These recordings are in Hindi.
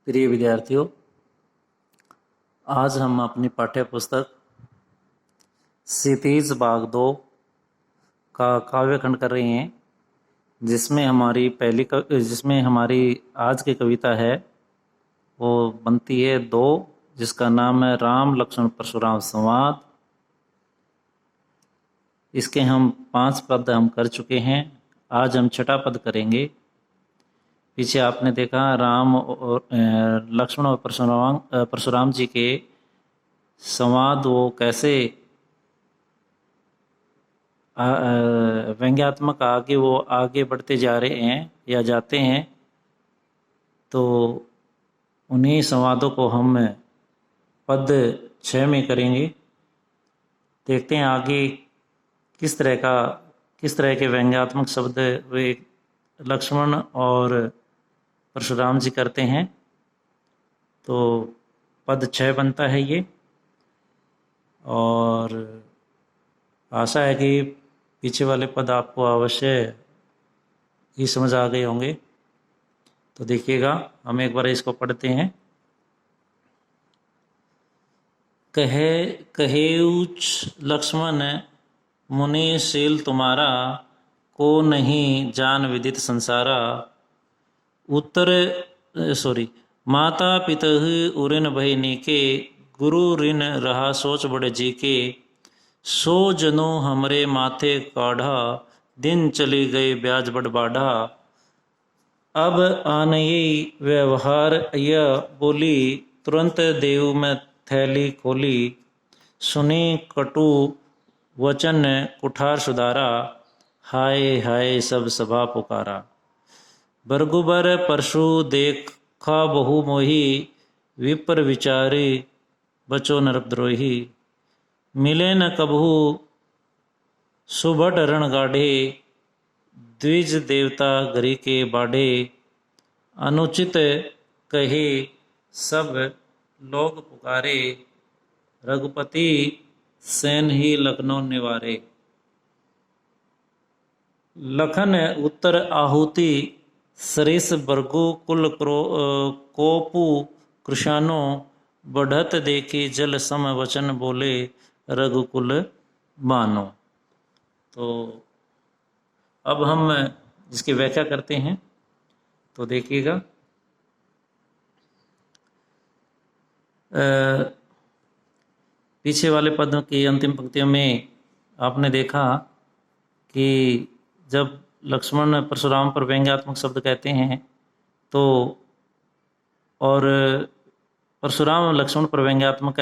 प्रिय विद्यार्थियों, आज हम अपनी पाठ्य पुस्तक क्षितिज भाग 2 का काव्य खंड कर रहे हैं, जिसमें हमारी आज की कविता है वो बनती है 2, जिसका नाम है राम लक्ष्मण परशुराम संवाद। इसके हम 5 पद हम कर चुके हैं। आज हम 6ठा पद करेंगे। पीछे आपने देखा राम और लक्ष्मण और परशुराम जी के संवाद वो कैसे व्यंग्यात्मक वो आगे बढ़ते जा रहे हैं या जाते हैं। तो उन्हीं संवादों को हम पद 6 में करेंगे। देखते हैं आगे किस तरह के व्यंग्यात्मक शब्द वे लक्ष्मण और परशुराम जी करते हैं। तो पद 6 बनता है ये, और आशा है कि पीछे वाले पद आपको अवश्य ही समझ आ गए होंगे। तो देखिएगा, हम एक बार इसको पढ़ते हैं। कहेउच लक्ष्मण मुनि शील तुम्हारा, को नहीं जान विदित संसारा। माता पितः उरिन भय नीके, गुरु ऋण रहा सोच बड़े जी के। सो जनो हमरे माथे काढ़ा, दिन चली गए ब्याज बड़ बाढ़ा। अब आनये व्यवहार यह बोली, तुरंत देव में थैली खोली। सुनी कटु वचन कुठार सुधारा, हाय हाय सब सभा पुकारा। बरगुबर परशु देखा बहु मोही, विपर विचारी बचो नरद्रोही। मिले न कबहू सुभट रण गाढ़े, द्विज देवता घरी के बाढ़े। अनुचित कहे सब लोग पुकारे, रघुपति सेन ही लखनऊ निवारे। लखन उत्तर आहुति, सरिस बरगु कुल कोपु कृशानो। बढ़त देखी जल सम वचन बोले, रघुकुल मानो। तो अब हम इसकी व्याख्या करते हैं। तो देखिएगा, पीछे वाले पद की अंतिम पंक्तियों में आपने देखा कि जब लक्ष्मण परशुराम पर व्यंग्यात्मक शब्द कहते हैं तो, और परशुराम लक्ष्मण पर व्यंग्यात्मक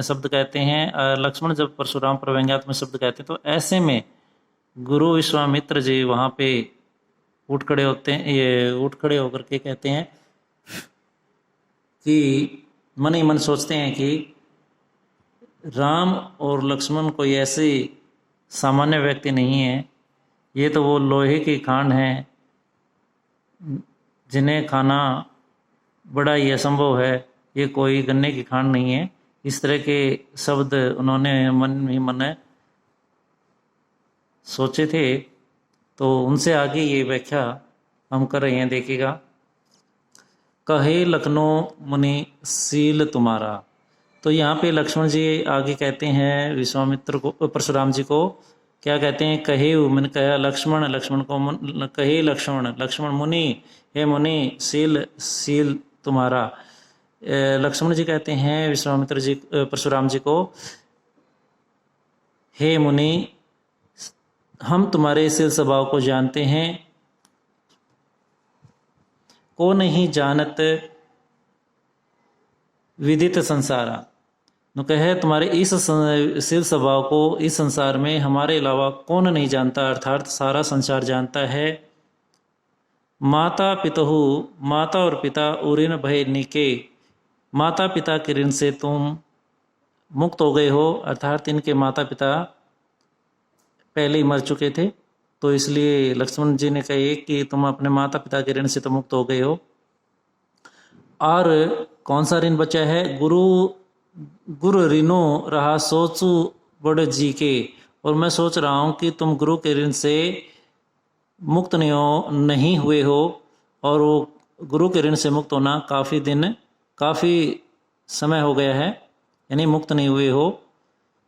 शब्द कहते हैं, लक्ष्मण जब परशुराम पर व्यंग्यात्मक शब्द कहते हैं, तो ऐसे में गुरु विश्वामित्र जी वहाँ पे उठ खड़े होकर के कहते हैं कि मन ही मन सोचते हैं कि राम और लक्ष्मण कोई ऐसे सामान्य व्यक्ति नहीं है। ये तो वो लोहे की खांड हैं जिन्हें खाना बड़ा ही असंभव है। ये कोई गन्ने की खांड नहीं है। इस तरह के शब्द उन्होंने मन ही मन सोचे थे। तो उनसे आगे ये व्याख्या हम कर रहे हैं। देखिएगा, कहे लखनऊ मुनि शील तुम्हारा। तो यहाँ पे लक्ष्मण जी आगे कहते हैं विश्वामित्र को, परशुराम जी को क्या कहते हैं? कहे मैंने कहा लक्ष्मण को कहे लक्ष्मण मुनि, हे मुनि शील तुम्हारा। लक्ष्मण जी कहते हैं विश्वामित्र जी परशुराम जी को, हे मुनि, हम तुम्हारे शील स्वभाव को जानते हैं। को नहीं जानत विदित संसारा। तो कहे तुम्हारे इस शील स्वभाव को इस संसार में हमारे अलावा कौन नहीं जानता, अर्थात सारा संसार जानता है। माता और पिता उऋण भय नीके। माता पिता के ऋण से तुम मुक्त हो गए हो, अर्थात इनके माता पिता पहले ही मर चुके थे। तो इसलिए लक्ष्मण जी ने कहे कि तुम अपने माता पिता के ऋण से तो मुक्त हो गए हो। और कौन सा ऋण बचा है? गुरु ऋणो रहा सोचू बड़ जी के। और मैं सोच रहा हूँ कि तुम गुरु के ऋण से मुक्त नहीं हुए हो, और वो गुरु के ऋण से मुक्त होना काफ़ी समय हो गया है, यानी मुक्त नहीं हुए हो।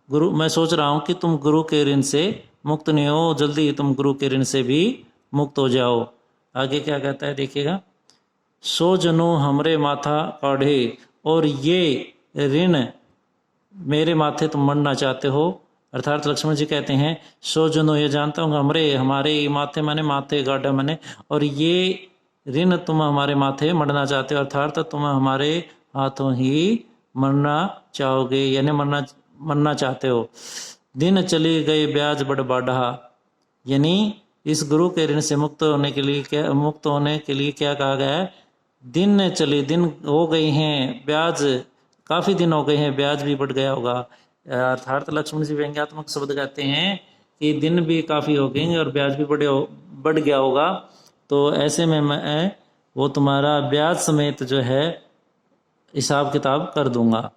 गुरु, मैं सोच रहा हूँ कि तुम गुरु के ऋण से मुक्त नहीं हो, जल्दी ही तुम गुरु के ऋण से भी मुक्त हो जाओ। आगे क्या कहता है देखिएगा, सो जनो हमरे माथा काढ़े, और ये ऋण मेरे माथे तुम मरना चाहते हो। अर्थात लक्ष्मण जी कहते हैं, सो जनो, ये जानता हूँ हमारे माथे माने माथे गाढ़ा माने, और ये ऋण तुम हमारे माथे मरना चाहते हो, अर्थात तुम हमारे हाथों ही मरना चाहोगे, यानी मरना चाहते हो। दिन चली गई ब्याज बड़ बाढ़ा, यानी इस गुरु के ऋण से मुक्त होने के लिए क्या कहा गया है, दिन हो गए हैं, ब्याज काफ़ी दिन हो गए हैं, ब्याज भी बढ़ गया होगा। अर्थात लक्ष्मण जी व्यंग्यात्मक शब्द कहते हैं कि दिन भी काफ़ी हो गए और ब्याज भी बढ़ गया होगा, तो ऐसे में मैं वो तुम्हारा ब्याज समेत जो है हिसाब किताब कर दूंगा।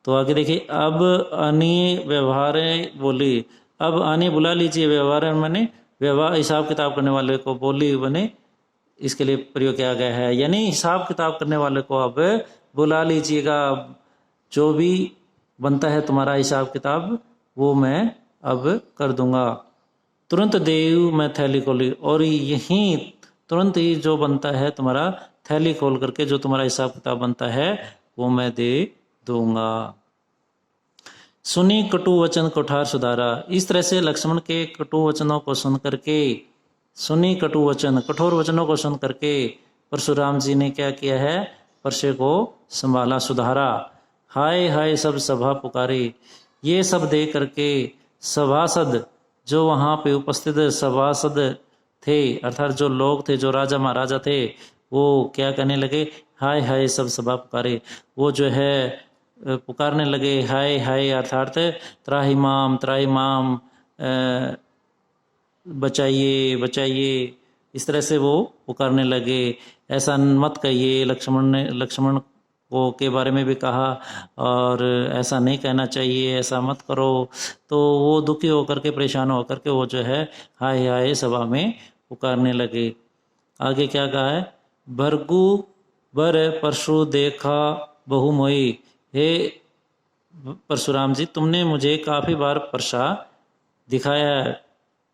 तो आगे देखिए, अब अनी व्यवहार बोली, अब आनी बुला लीजिए, व्यवहार मैंने व्यवहार हिसाब किताब करने वाले को बोली बने, इसके लिए प्रयोग किया गया है, यानी हिसाब किताब करने वाले को अब बुला लीजिएगा, जो भी बनता है तुम्हारा हिसाब किताब वो मैं अब कर दूंगा। तुरंत देव मैं थैली खोली, और यहीं तुरंत ही जो बनता है तुम्हारा थैली खोल करके जो तुम्हारा हिसाब किताब बनता है वो मैं दे दूंगा। सुनी कटु वचन कुठार सुधारा, इस तरह से लक्ष्मण के कटु वचनों को सुन करके, सुनी कटु वचन, कठोर वचनों को सुन करके परशुराम जी ने क्या किया है, परशे को संभाला, सुधारा। हाय हाय सब सभा पुकारे, ये सब देख करके सभासद, जो वहाँ पे उपस्थित सभासद थे, अर्थात जो लोग थे, जो राजा महाराजा थे, वो क्या कहने लगे, हाय हाय सब सभा पुकारे, वो जो है पुकारने लगे, हाय हाय अर्थात त्राहिमाम त्राहिमाम, बचाइए बचाइए, इस तरह से वो पुकारने लगे। ऐसा मत कहिए, लक्ष्मण को के बारे में भी कहा, और ऐसा नहीं कहना चाहिए, ऐसा मत करो। तो वो दुखी होकर के, परेशान होकर के वो जो है हाय हाय सभा में पुकारने लगे। आगे क्या कहा है, भरगु बर परशु देखा बहु मोई, हे परशुराम जी तुमने मुझे काफ़ी बार परछा दिखाया है।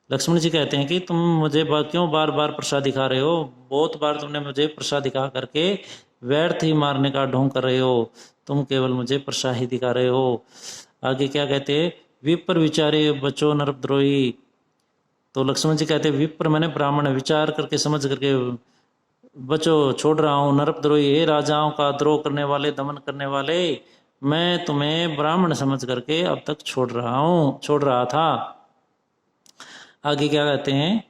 लक्ष्मण जी कहते हैं कि तुम मुझे क्यों बार बार परछा दिखा रहे हो, बहुत बार तुमने मुझे परछा दिखा करके व्यर्थ ही मारने का ढोंग कर रहे हो, तुम केवल मुझे परछा ही दिखा रहे हो। आगे क्या कहते हैं, विप्र विचारे बचो नरद्रोही, तो लक्ष्मण जी कहते हैं विप्र मैंने ब्राह्मण, विचार करके समझ करके बचो, छोड़ रहा हूँ, नरद्रोही, हे राजाओं का द्रोह करने वाले, दमन करने वाले, मैं तुम्हें ब्राह्मण समझ करके अब तक छोड़ रहा था। आगे क्या कहते हैं,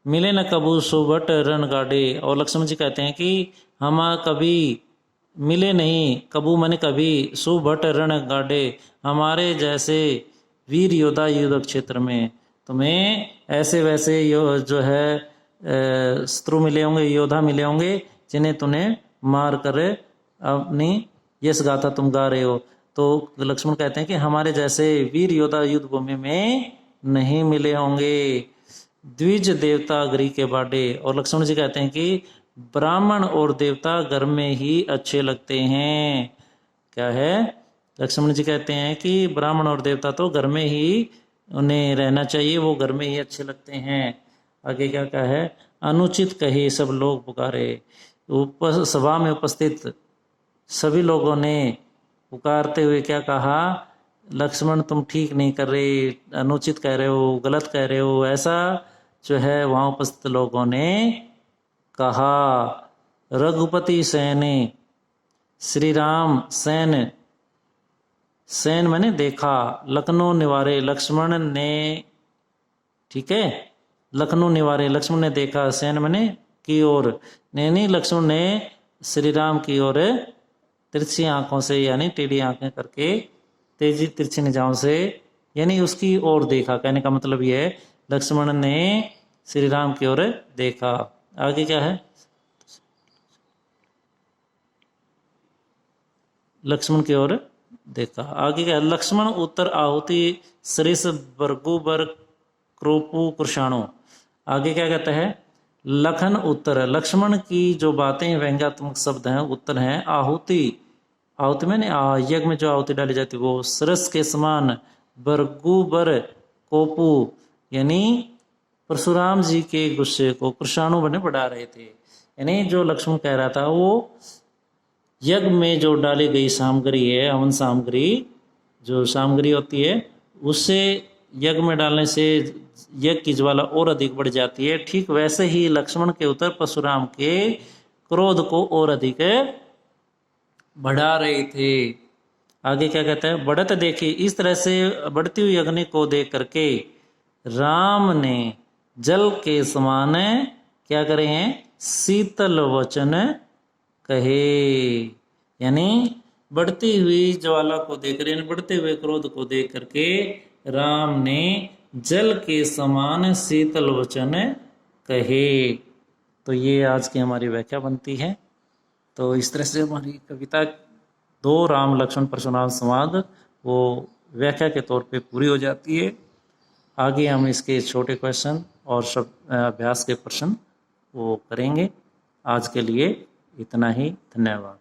मिले न कबू सुबट रण गाड़े, और लक्ष्मण जी कहते हैं कि हम कभी मिले नहीं, कबू मैंने कभी, सुभट रण गाड़े, हमारे जैसे वीर योद्धा युद्ध क्षेत्र में, तुम्हें ऐसे वैसे जो है शत्रु मिले होंगे, योद्धा मिले होंगे, जिन्हें तुम्हें मार कर अपनी यश गाथा तुम गा रहे हो। तो लक्ष्मण कहते हैं कि हमारे जैसे वीर योद्धा युद्ध भूमि में नहीं मिले होंगे। द्विज देवता गृह के बाडे, और लक्ष्मण जी कहते हैं कि ब्राह्मण और देवता घर में ही अच्छे लगते हैं। क्या है, लक्ष्मण जी कहते हैं कि ब्राह्मण और देवता तो घर में ही उन्हें रहना चाहिए, वो घर में ही अच्छे लगते हैं। आगे क्या कहा है, अनुचित कहे सब लोग पुकारे, सभा में उपस्थित सभी लोगों ने पुकारते हुए क्या कहा, लक्ष्मण तुम ठीक नहीं कर रहे, अनुचित कह रहे हो, गलत कह रहे हो, ऐसा जो है वहाँ उपस्थित लोगों ने कहा। रघुपति सैने, श्री राम सैन मैंने देखा, लखनऊ निवारे, लक्ष्मण ने, ठीक है, लखनऊ निवारे, लक्ष्मण ने देखा, सैन मैंने की ओर, नहीं लक्ष्मण ने श्री राम की ओर तिरछी आंखों से, यानी टेढ़ी आंखें करके, तेजी तिरछी निगाहों से, यानी उसकी ओर देखा। कहने का मतलब यह है लक्ष्मण ने श्री राम की ओर देखा। आगे क्या है, लक्ष्मण की ओर देखा। आगे क्या है, लक्ष्मण उत्तर आहुति सरिस बरगु बर क्रोपु कृषाणु। आगे क्या कहता है, लखन उत्तर, लक्ष्मण की जो बातें व्यंग्यात्मक शब्द हैं उत्तर हैं। आहुति, आहुति में यज्ञ में जो आहुति डाली जाती है वो। सरस के समान, बरगु बर कोपू, यानी परशुराम जी के गुस्से को कृष्णाणु बने बढ़ा रहे थे। यानी जो लक्ष्मण कह रहा था वो यज्ञ में जो डाली गई सामग्री है, हवन सामग्री जो सामग्री होती है उससे यज्ञ में डालने से यज्ञ की ज्वाला और अधिक बढ़ जाती है। ठीक वैसे ही लक्ष्मण के उत्तर परशुराम के क्रोध को और अधिक बढ़ा रहे थे। आगे क्या कहता है, बढ़त देखी, इस तरह से बढ़ती हुई अग्नि को देख करके राम ने जल के समान क्या करे हैं, शीतल वचन कहे। यानी बढ़ती हुई ज्वाला को देख रहे, बढ़ते हुए क्रोध को देख करके राम ने जल के समान शीतल वचन कहे। तो ये आज की हमारी व्याख्या बनती है। तो इस तरह से हमारी कविता दो राम लक्ष्मण परशुराम संवाद वो व्याख्या के तौर पे पूरी हो जाती है। आगे हम इसके छोटे क्वेश्चन और अभ्यास के प्रश्न वो करेंगे। आज के लिए इतना ही, धन्यवाद।